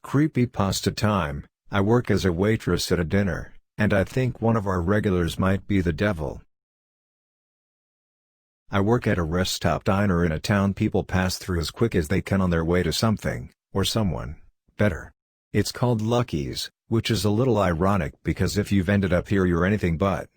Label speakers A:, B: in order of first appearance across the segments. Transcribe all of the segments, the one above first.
A: Creepypasta time. I work as a waitress at a dinner, and I think one of our regulars might be the devil. I work at a rest stop diner in a town people pass through as quick as they can on their way to something, or someone, better. It's called Lucky's, which is a little ironic because if you've ended up here you're anything but.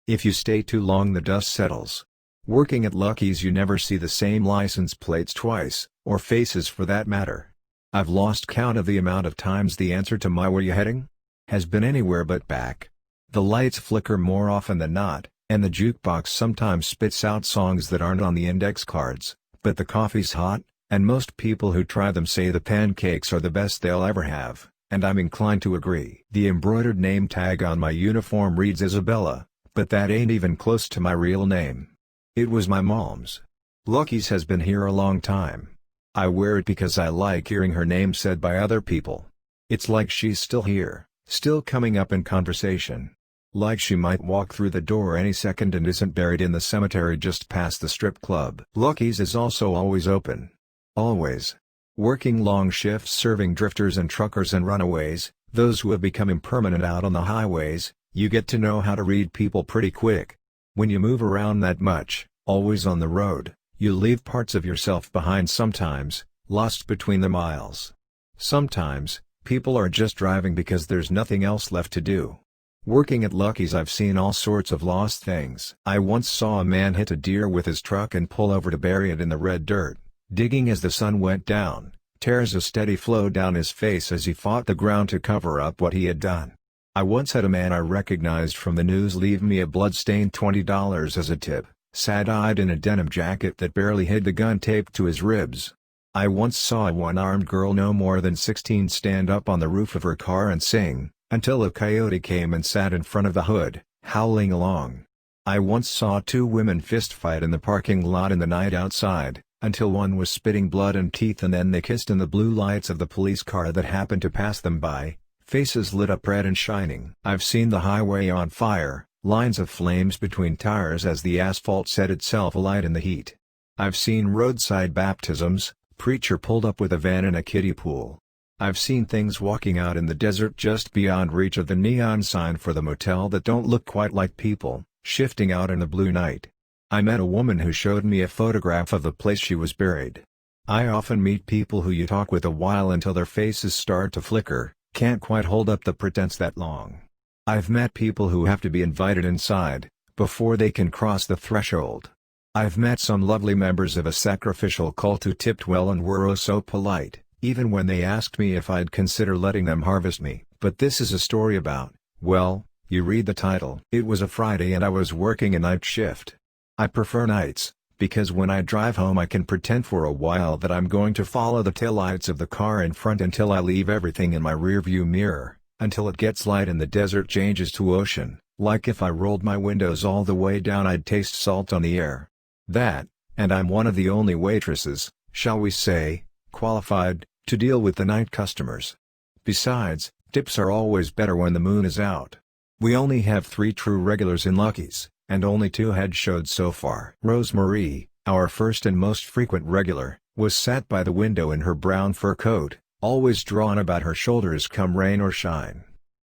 A: If you stay too long the dust settles. Working at Lucky's you never see the same license plates twice, or faces for that matter. I've lost count of the amount of times the answer to my "where you heading?" has been anywhere but back. The lights flicker more often than not, and the jukebox sometimes spits out songs that aren't on the index cards, but the coffee's hot, and most people who try them say the pancakes are the best they'll ever have, and I'm inclined to agree. The embroidered name tag on my uniform reads Isabella, but that ain't even close to my real name. It was my mom's. Lucky's has been here a long time. I wear it because I like hearing her name said by other people. It's like she's still here, still coming up in conversation. Like she might walk through the door any second and isn't buried in the cemetery just past the strip club. Lucky's is also always open. Always. Working long shifts serving drifters and truckers and runaways, those who have become impermanent out on the highways, you get to know how to read people pretty quick. When you move around that much, always on the road, you leave parts of yourself behind sometimes, lost between the miles. Sometimes, people are just driving because there's nothing else left to do. Working at Lucky's I've seen all sorts of lost things. I once saw a man hit a deer with his truck and pull over to bury it in the red dirt, digging as the sun went down, tears a steady flow down his face as he fought the ground to cover up what he had done. I once had a man I recognized from the news leave me a blood-stained $20 as a tip, sad-eyed in a denim jacket that barely hid the gun taped to his ribs. I once saw a one-armed girl no more than 16 stand up on the roof of her car and sing, until a coyote came and sat in front of the hood, howling along. I once saw two women fist-fight in the parking lot in the night outside, until one was spitting blood and teeth and then they kissed in the blue lights of the police car that happened to pass them by, faces lit up red and shining. I've seen the highway on fire, lines of flames between tires as the asphalt set itself alight in the heat. I've seen roadside baptisms, preacher pulled up with a van in a kiddie pool. I've seen things walking out in the desert just beyond reach of the neon sign for the motel that don't look quite like people, shifting out in the blue night. I met a woman who showed me a photograph of the place she was buried. I often meet people who you talk with a while until their faces start to flicker, can't quite hold up the pretense that long. I've met people who have to be invited inside, before they can cross the threshold. I've met some lovely members of a sacrificial cult who tipped well and were oh so polite, even when they asked me if I'd consider letting them harvest me. But this is a story about, well, you read the title. It was a Friday and I was working a night shift. I prefer nights, because when I drive home I can pretend for a while that I'm going to follow the taillights of the car in front until I leave everything in my rearview mirror. Until it gets light and the desert changes to ocean, like if I rolled my windows all the way down I'd taste salt on the air. That, and I'm one of the only waitresses, shall we say, qualified, to deal with the night customers. Besides, tips are always better when the moon is out. We only have 3 true regulars in Lucky's, and only 2 had showed so far. Rosemary, our first and most frequent regular, was sat by the window in her brown fur coat, always drawn about her shoulders come rain or shine.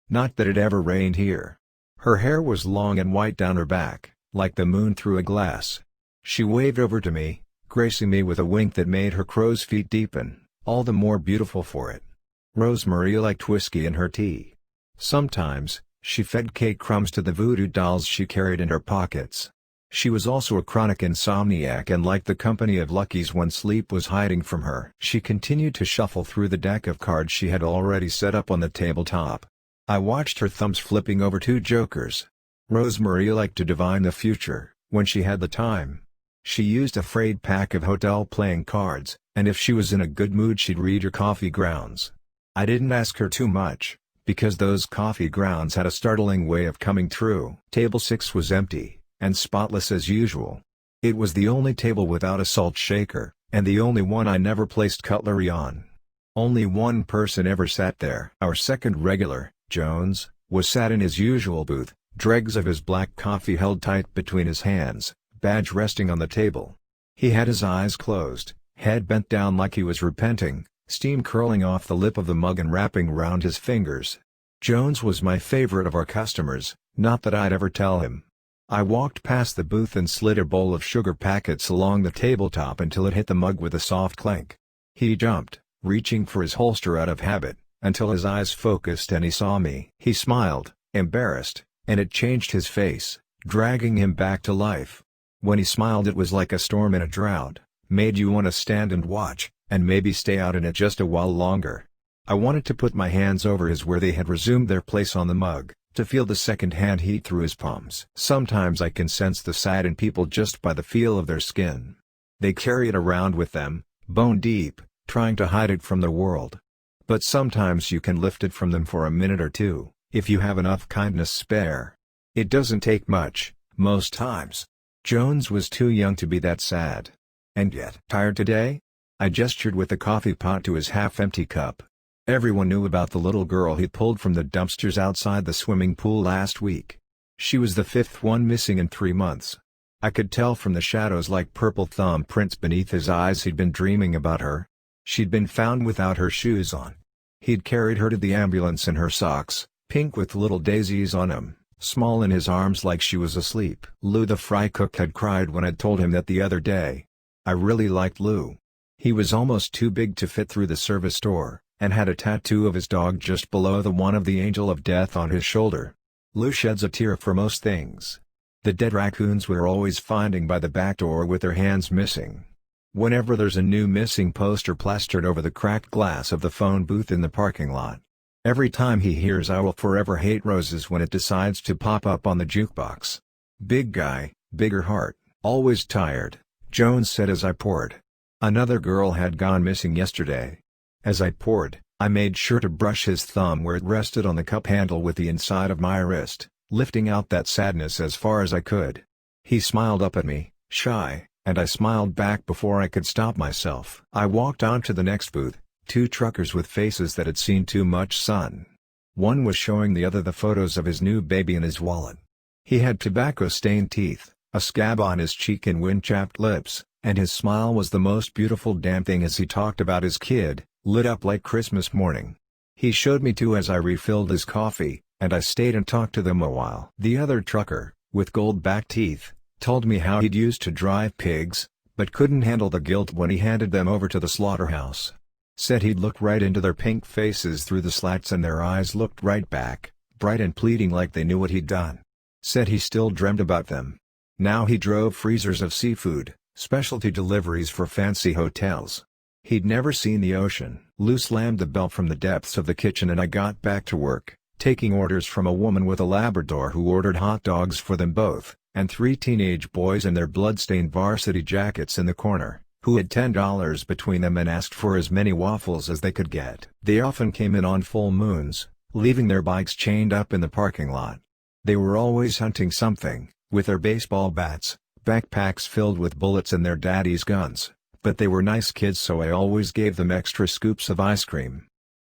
A: Not that it ever rained here. Her hair was long and white down her back, like the moon through a glass. She waved over to me, gracing me with a wink that made her crow's feet deepen, all the more beautiful for it. Rosemary liked whiskey in her tea. Sometimes, she fed cake crumbs to the voodoo dolls she carried in her pockets. She was also a chronic insomniac and liked the company of Lucky's when sleep was hiding from her. She continued to shuffle through the deck of cards she had already set up on the tabletop. I watched her thumbs flipping over 2 jokers. Rosemary liked to divine the future, when she had the time. She used a frayed pack of hotel playing cards, and if she was in a good mood she'd read her coffee grounds. I didn't ask her too much, because those coffee grounds had a startling way of coming through. Table 6 was empty, and spotless as usual. It was the only table without a salt shaker, and the only one I never placed cutlery on. Only one person ever sat there. Our second regular, Jones, was sat in his usual booth, dregs of his black coffee held tight between his hands, badge resting on the table. He had his eyes closed, head bent down like he was repenting, steam curling off the lip of the mug and wrapping around his fingers. Jones was my favorite of our customers, not that I'd ever tell him. I walked past the booth and slid a bowl of sugar packets along the tabletop until it hit the mug with a soft clink. He jumped, reaching for his holster out of habit, until his eyes focused and he saw me. He smiled, embarrassed, and it changed his face, dragging him back to life. When he smiled it was like a storm in a drought, made you want to stand and watch, and maybe stay out in it just a while longer. I wanted to put my hands over his where they had resumed their place on the mug, to feel the second-hand heat through his palms. Sometimes I can sense the sad in people just by the feel of their skin. They carry it around with them, bone deep, trying to hide it from the world. But sometimes you can lift it from them for a minute or two, if you have enough kindness spare. It doesn't take much, most times. Jones was too young to be that sad. And yet, tired today? I gestured with the coffee pot to his half-empty cup. Everyone knew about the little girl he pulled from the dumpsters outside the swimming pool last week. She was the fifth one missing in 3 months. I could tell from the shadows like purple thumbprints beneath his eyes he'd been dreaming about her. She'd been found without her shoes on. He'd carried her to the ambulance in her socks, pink with little daisies on them, small in his arms like she was asleep. Lou the fry cook had cried when I'd told him that the other day. I really liked Lou. He was almost too big to fit through the service door, and had a tattoo of his dog just below the one of the angel of death on his shoulder. Lou sheds a tear for most things. The dead raccoons we're always finding by the back door with their hands missing. Whenever there's a new missing poster plastered over the cracked glass of the phone booth in the parking lot. Every time he hears "I Will Forever Hate Roses" when it decides to pop up on the jukebox. Big guy, bigger heart, always tired, Jones said as I poured. Another girl had gone missing yesterday. As I poured, I made sure to brush his thumb where it rested on the cup handle with the inside of my wrist, lifting out that sadness as far as I could. He smiled up at me, shy, and I smiled back before I could stop myself. I walked on to the next booth, 2 truckers with faces that had seen too much sun. One was showing the other the photos of his new baby in his wallet. He had tobacco-stained teeth, a scab on his cheek and wind-chapped lips, and his smile was the most beautiful damn thing as he talked about his kid, lit up like Christmas morning. He showed me too as I refilled his coffee, and I stayed and talked to them a while. The other trucker, with gold-backed teeth, told me how he'd used to drive pigs, but couldn't handle the guilt when he handed them over to the slaughterhouse. Said he'd look right into their pink faces through the slats and their eyes looked right back, bright and pleading like they knew what he'd done. Said he still dreamed about them. Now he drove freezers of seafood, specialty deliveries for fancy hotels. He'd never seen the ocean. Lou slammed the bell from the depths of the kitchen and I got back to work, taking orders from a woman with a Labrador who ordered hot dogs for them both, and 3 teenage boys in their blood-stained varsity jackets in the corner, who had $10 between them and asked for as many waffles as they could get. They often came in on full moons, leaving their bikes chained up in the parking lot. They were always hunting something, with their baseball bats, backpacks filled with bullets and their daddy's guns, but they were nice kids so I always gave them extra scoops of ice cream.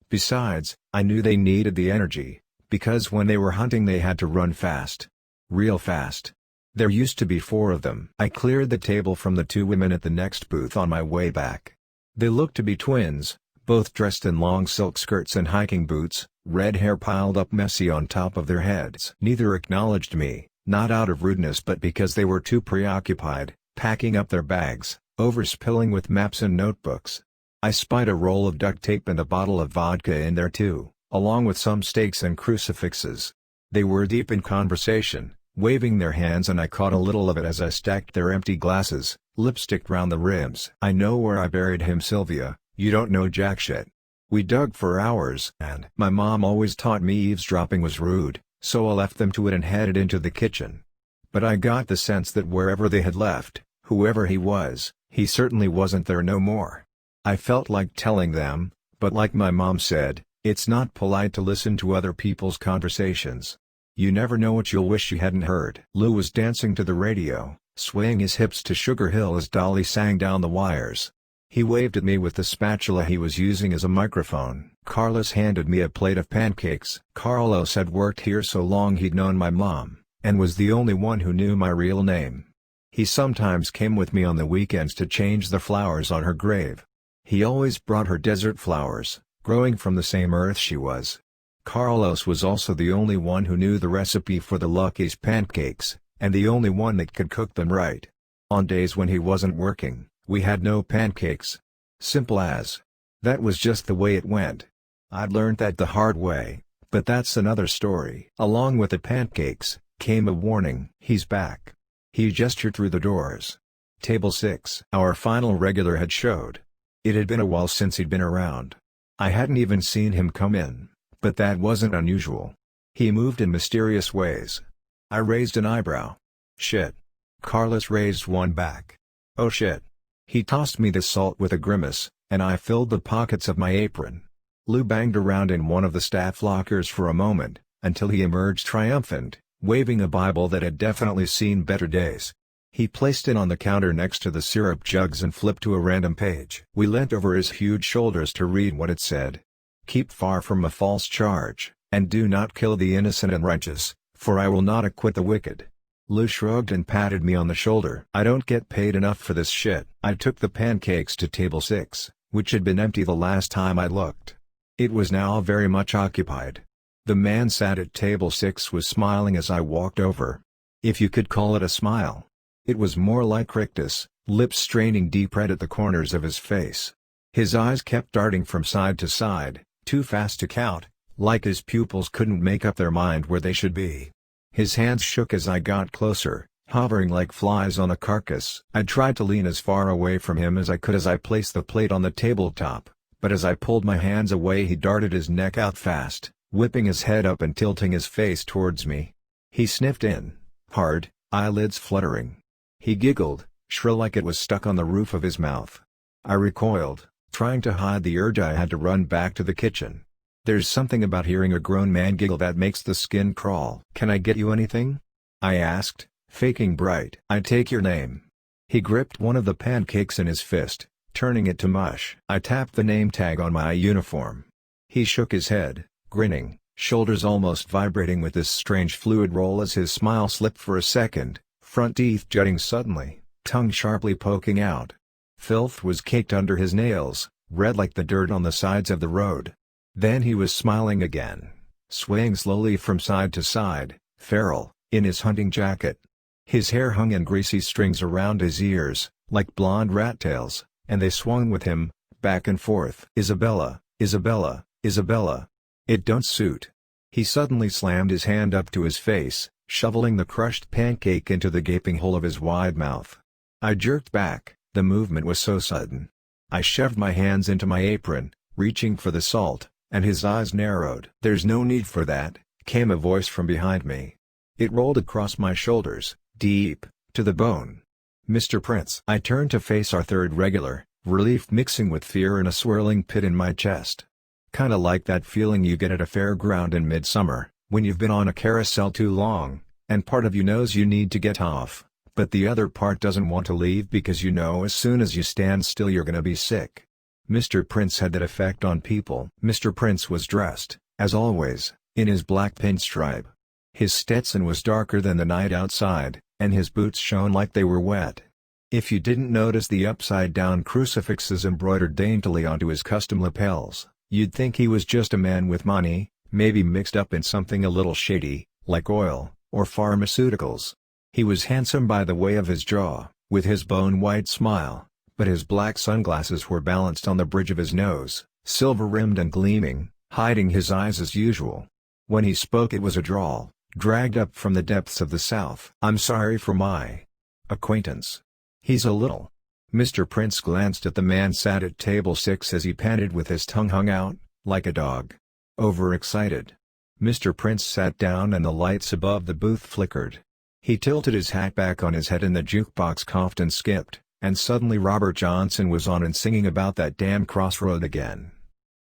A: Besides, I knew they needed the energy, because when they were hunting they had to run fast. Real fast. There used to be 4 of them. I cleared the table from the 2 women at the next booth on my way back. They looked to be twins, both dressed in long silk skirts and hiking boots, red hair piled up messy on top of their heads. Neither acknowledged me, not out of rudeness but because they were too preoccupied, packing up their bags, overspilling with maps and notebooks. I spied a roll of duct tape and a bottle of vodka in there too, along with some stakes and crucifixes. They were deep in conversation, waving their hands and I caught a little of it as I stacked their empty glasses, lipstick round the rims. "I know where I buried him, Sylvia, you don't know jack shit." We dug for hours and my mom always taught me eavesdropping was rude, so I left them to it and headed into the kitchen. But I got the sense that wherever they had left, whoever he was, he certainly wasn't there no more. I felt like telling them, but like my mom said, it's not polite to listen to other people's conversations. You never know what you'll wish you hadn't heard. Lou was dancing to the radio, swaying his hips to Sugar Hill as Dolly sang down the wires. He waved at me with the spatula he was using as a microphone. Carlos handed me a plate of pancakes. Carlos had worked here so long he'd known my mom, and was the only one who knew my real name. He sometimes came with me on the weekends to change the flowers on her grave. He always brought her desert flowers, growing from the same earth she was. Carlos was also the only one who knew the recipe for the Lucky's pancakes, and the only one that could cook them right. On days when he wasn't working, we had no pancakes. Simple as. That was just the way it went. I'd learned that the hard way, but that's another story. Along with the pancakes, came a warning. He's back. He gestured through the doors. Table 6. Our final regular had showed. It had been a while since he'd been around. I hadn't even seen him come in, but that wasn't unusual. He moved in mysterious ways. I raised an eyebrow. Shit. Carlos raised one back. Oh shit. He tossed me the salt with a grimace, and I filled the pockets of my apron. Lou banged around in one of the staff lockers for a moment, until he emerged triumphant, waving a Bible that had definitely seen better days. He placed it on the counter next to the syrup jugs and flipped to a random page. We leant over his huge shoulders to read what it said. Keep far from a false charge, and do not kill the innocent and righteous, for I will not acquit the wicked. Lou shrugged and patted me on the shoulder. I don't get paid enough for this shit. I took the pancakes to table 6, which had been empty the last time I looked. It was now very much occupied. The man sat at table 6 was smiling as I walked over. If you could call it a smile. It was more like rictus, lips straining deep red at the corners of his face. His eyes kept darting from side to side, too fast to count, like his pupils couldn't make up their mind where they should be. His hands shook as I got closer, hovering like flies on a carcass. I tried to lean as far away from him as I could as I placed the plate on the tabletop, but as I pulled my hands away he darted his neck out fast, whipping his head up and tilting his face towards me. He sniffed in, hard, eyelids fluttering. He giggled, shrill like it was stuck on the roof of his mouth. I recoiled, trying to hide the urge I had to run back to the kitchen. There's something about hearing a grown man giggle that makes the skin crawl. Can I get you anything? I asked, faking bright. I take your name. He gripped one of the pancakes in his fist, turning it to mush. I tapped the name tag on my uniform. He shook his head, grinning, shoulders almost vibrating with this strange fluid roll as his smile slipped for a second, front teeth jutting suddenly, tongue sharply poking out. Filth was caked under his nails, red like the dirt on the sides of the road. Then he was smiling again, swaying slowly from side to side, feral, in his hunting jacket. His hair hung in greasy strings around his ears, like blonde rat tails, and they swung with him, back and forth. Isabella, Isabella, Isabella. It don't suit. He suddenly slammed his hand up to his face, shoveling the crushed pancake into the gaping hole of his wide mouth. I jerked back, the movement was so sudden. I shoved my hands into my apron, reaching for the salt, and his eyes narrowed. There's no need for that, came a voice from behind me. It rolled across my shoulders, deep, to the bone. Mr. Prince. I turned to face our third regular, relief mixing with fear in a swirling pit in my chest. Kinda like that feeling you get at a fairground in midsummer, when you've been on a carousel too long, and part of you knows you need to get off, but the other part doesn't want to leave because you know as soon as you stand still you're gonna be sick. Mr. Prince had that effect on people. Mr. Prince was dressed, as always, in his black pinstripe. His Stetson was darker than the night outside, and his boots shone like they were wet. If you didn't notice the upside-down crucifixes embroidered daintily onto his custom lapels, you'd think he was just a man with money, maybe mixed up in something a little shady, like oil, or pharmaceuticals. He was handsome by the way of his jaw, with his bone-white smile, but his black sunglasses were balanced on the bridge of his nose, silver-rimmed and gleaming, hiding his eyes as usual. When he spoke it was a drawl, dragged up from the depths of the South. I'm sorry for my acquaintance. He's a little. Mr. Prince glanced at the man sat at table 6 as he panted with his tongue hung out, like a dog. Overexcited. Mr. Prince sat down and the lights above the booth flickered. He tilted his hat back on his head and the jukebox coughed and skipped, and suddenly Robert Johnson was on and singing about that damn crossroad again.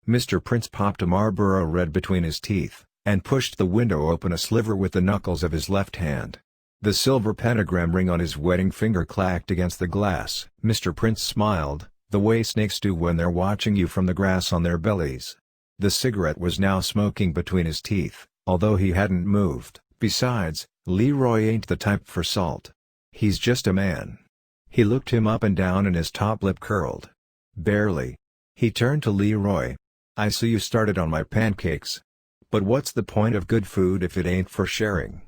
A: Mr. Prince popped a Marlboro Red between his teeth, and pushed the window open a sliver with the knuckles of his left hand. The silver pentagram ring on his wedding finger clacked against the glass. Mr. Prince smiled, the way snakes do when they're watching you from the grass on their bellies. The cigarette was now smoking between his teeth, although he hadn't moved. Besides, Leroy ain't the type for salt. He's just a man. He looked him up and down and his top lip curled. Barely. He turned to Leroy. "I see you started on my pancakes. But what's the point of good food if it ain't for sharing?"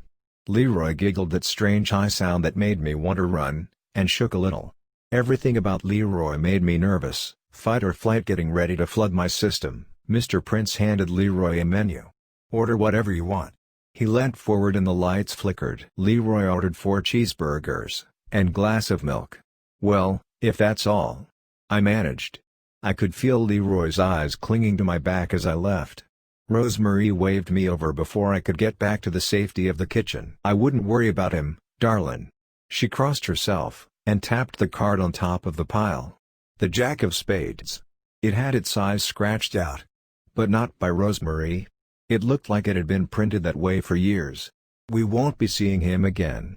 A: Leroy giggled that strange high sound that made me want to run, and shook a little. Everything about Leroy made me nervous, fight or flight getting ready to flood my system. Mr. Prince handed Leroy a menu. "Order whatever you want." He leant forward and the lights flickered. Leroy ordered 4 cheeseburgers, and glass of milk. "Well, if that's all," I managed. I could feel Leroy's eyes clinging to my back as I left. Rosemary waved me over before I could get back to the safety of the kitchen. "I wouldn't worry about him, darlin'." She crossed herself, and tapped the card on top of the pile. The Jack of Spades. It had its eyes scratched out. But not by Rosemary. It looked like it had been printed that way for years. "We won't be seeing him again."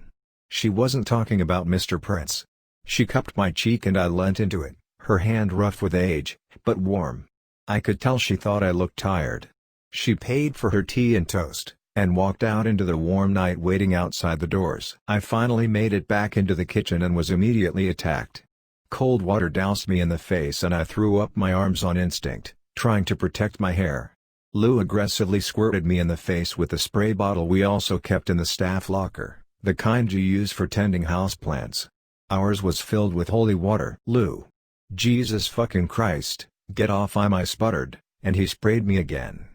A: She wasn't talking about Mr. Prince. She cupped my cheek and I leant into it, her hand rough with age, but warm. I could tell she thought I looked tired. She paid for her tea and toast, and walked out into the warm night waiting outside the doors. I finally made it back into the kitchen and was immediately attacked. Cold water doused me in the face and I threw up my arms on instinct, trying to protect my hair. Lou aggressively squirted me in the face with the spray bottle we also kept in the staff locker, the kind you use for tending houseplants. Ours was filled with holy water. "Lou. Jesus fucking Christ, get off!" I sputtered, and he sprayed me again.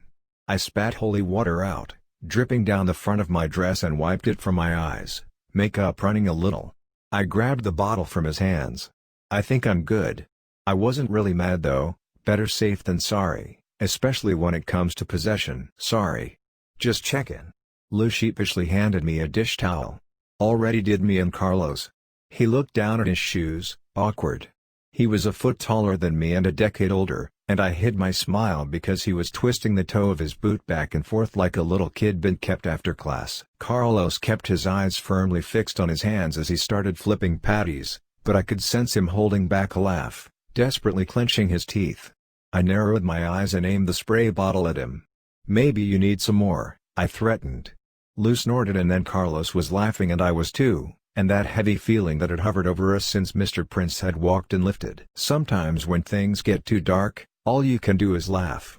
A: I spat holy water out, dripping down the front of my dress and wiped it from my eyes, makeup running a little. I grabbed the bottle from his hands. "I think I'm good." I wasn't really mad though, better safe than sorry, especially when it comes to possession. "Sorry. Just checkin'." Lou sheepishly handed me a dish towel. "Already did me and Carlos." He looked down at his shoes, awkward. He was a foot taller than me and a decade older, and I hid my smile because he was twisting the toe of his boot back and forth like a little kid being kept after class. Carlos kept his eyes firmly fixed on his hands as he started flipping patties, but I could sense him holding back a laugh, desperately clenching his teeth. I narrowed my eyes and aimed the spray bottle at him. "Maybe you need some more," I threatened. Lou snorted and then Carlos was laughing and I was too, and that heavy feeling that had hovered over us since Mr. Prince had walked and lifted. Sometimes when things get too dark, all you can do is laugh.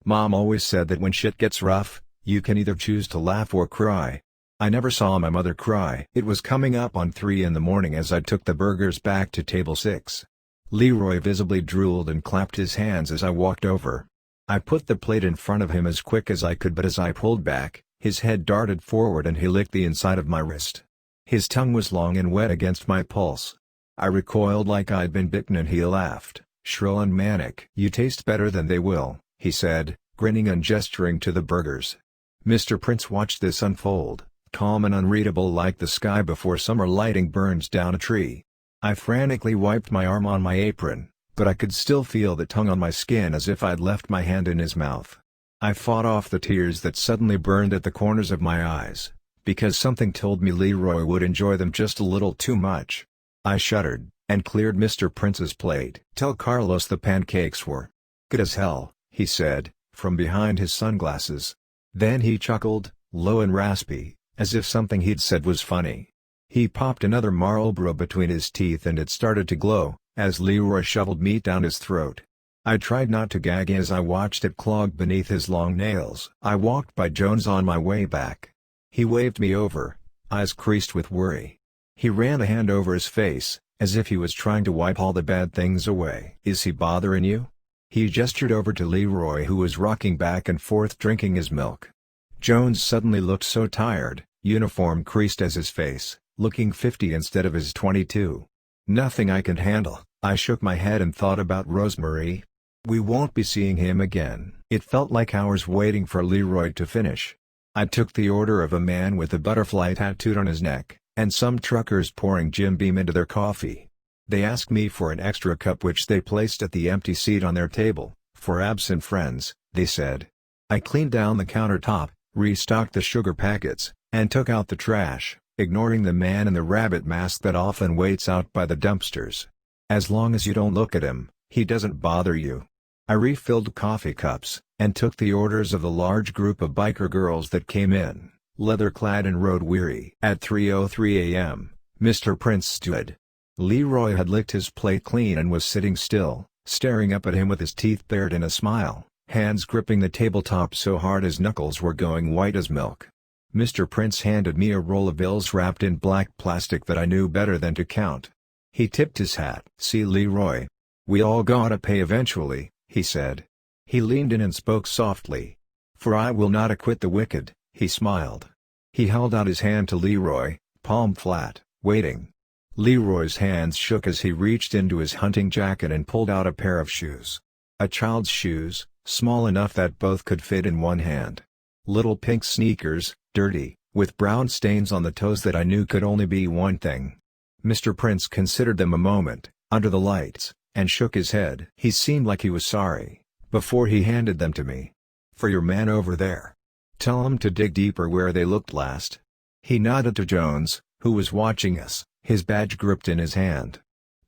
A: Mom always said that when shit gets rough, you can either choose to laugh or cry. I never saw my mother cry. It was coming up on 3 in the morning as I took the burgers back to table 6. Leroy visibly drooled and clapped his hands as I walked over. I put the plate in front of him as quick as I could, but as I pulled back, his head darted forward and he licked the inside of my wrist. His tongue was long and wet against my pulse. I recoiled like I'd been bitten and he laughed, shrill and manic. "You taste better than they will," he said, grinning and gesturing to the burgers. Mr. Prince watched this unfold, calm and unreadable like the sky before summer lightning burns down a tree. I frantically wiped my arm on my apron, but I could still feel the tongue on my skin as if I'd left my hand in his mouth. I fought off the tears that suddenly burned at the corners of my eyes, because something told me Leroy would enjoy them just a little too much. I shuddered, and cleared Mr. Prince's plate. "Tell Carlos the pancakes were good as hell," he said, from behind his sunglasses. Then he chuckled, low and raspy, as if something he'd said was funny. He popped another Marlboro between his teeth and it started to glow, as Leroy shoveled meat down his throat. I tried not to gag as I watched it clog beneath his long nails. I walked by Jones on my way back. He waved me over, eyes creased with worry. He ran a hand over his face, as if he was trying to wipe all the bad things away. "Is he bothering you?" He gestured over to Leroy who was rocking back and forth drinking his milk. Jones suddenly looked so tired, uniform creased as his face, looking 50 instead of his 22. "Nothing I can handle." I shook my head and thought about Rosemary. We won't be seeing him again. It felt like hours waiting for Leroy to finish. I took the order of a man with a butterfly tattooed on his neck, and some truckers pouring Jim Beam into their coffee. They asked me for an extra cup which they placed at the empty seat on their table, for absent friends, they said. I cleaned down the countertop, restocked the sugar packets, and took out the trash, ignoring the man in the rabbit mask that often waits out by the dumpsters. As long as you don't look at him, he doesn't bother you. I refilled coffee cups, and took the orders of the large group of biker girls that came in, leather-clad and road-weary. At 3:03 a.m., Mr. Prince stood. Leroy had licked his plate clean and was sitting still, staring up at him with his teeth bared in a smile, hands gripping the tabletop so hard his knuckles were going white as milk. Mr. Prince handed me a roll of bills wrapped in black plastic that I knew better than to count. He tipped his hat. "See, Leroy. We all gotta pay eventually," he said. He leaned in and spoke softly. "For I will not acquit the wicked," he smiled. He held out his hand to Leroy, palm flat, waiting. Leroy's hands shook as he reached into his hunting jacket and pulled out a pair of shoes. A child's shoes, small enough that both could fit in one hand. Little pink sneakers, dirty, with brown stains on the toes that I knew could only be one thing. Mr. Prince considered them a moment, under the lights, and shook his head. He seemed like he was sorry, before he handed them to me. "For your man over there. Tell him to dig deeper where they looked last." He nodded to Jones, who was watching us, his badge gripped in his hand.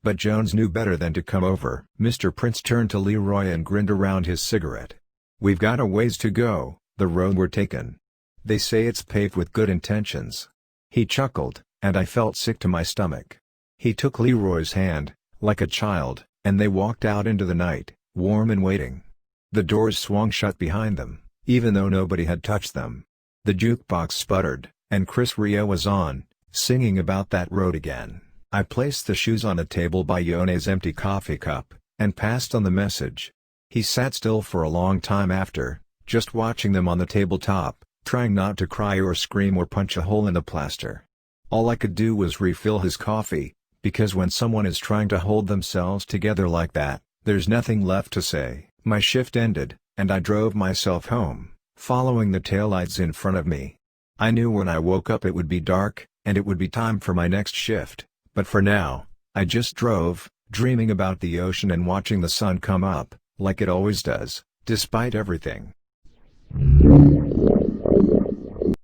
A: But Jones knew better than to come over. Mr. Prince turned to Leroy and grinned around his cigarette. "We've got a ways to go, the road we're taking. They say it's paved with good intentions." He chuckled, and I felt sick to my stomach. He took Leroy's hand, like a child, and they walked out into the night, warm and waiting. The doors swung shut behind them, even though nobody had touched them. The jukebox sputtered, and Chris Rea was on, singing About That Road Again. I placed the shoes on a table by Yone's empty coffee cup, and passed on the message. He sat still for a long time after, just watching them on the tabletop, trying not to cry or scream or punch a hole in the plaster. All I could do was refill his coffee, because when someone is trying to hold themselves together like that, there's nothing left to say. My shift ended, and I drove myself home, following the taillights in front of me. I knew when I woke up it would be dark, and it would be time for my next shift, but for now, I just drove, dreaming about the ocean and watching the sun come up, like it always does, despite everything.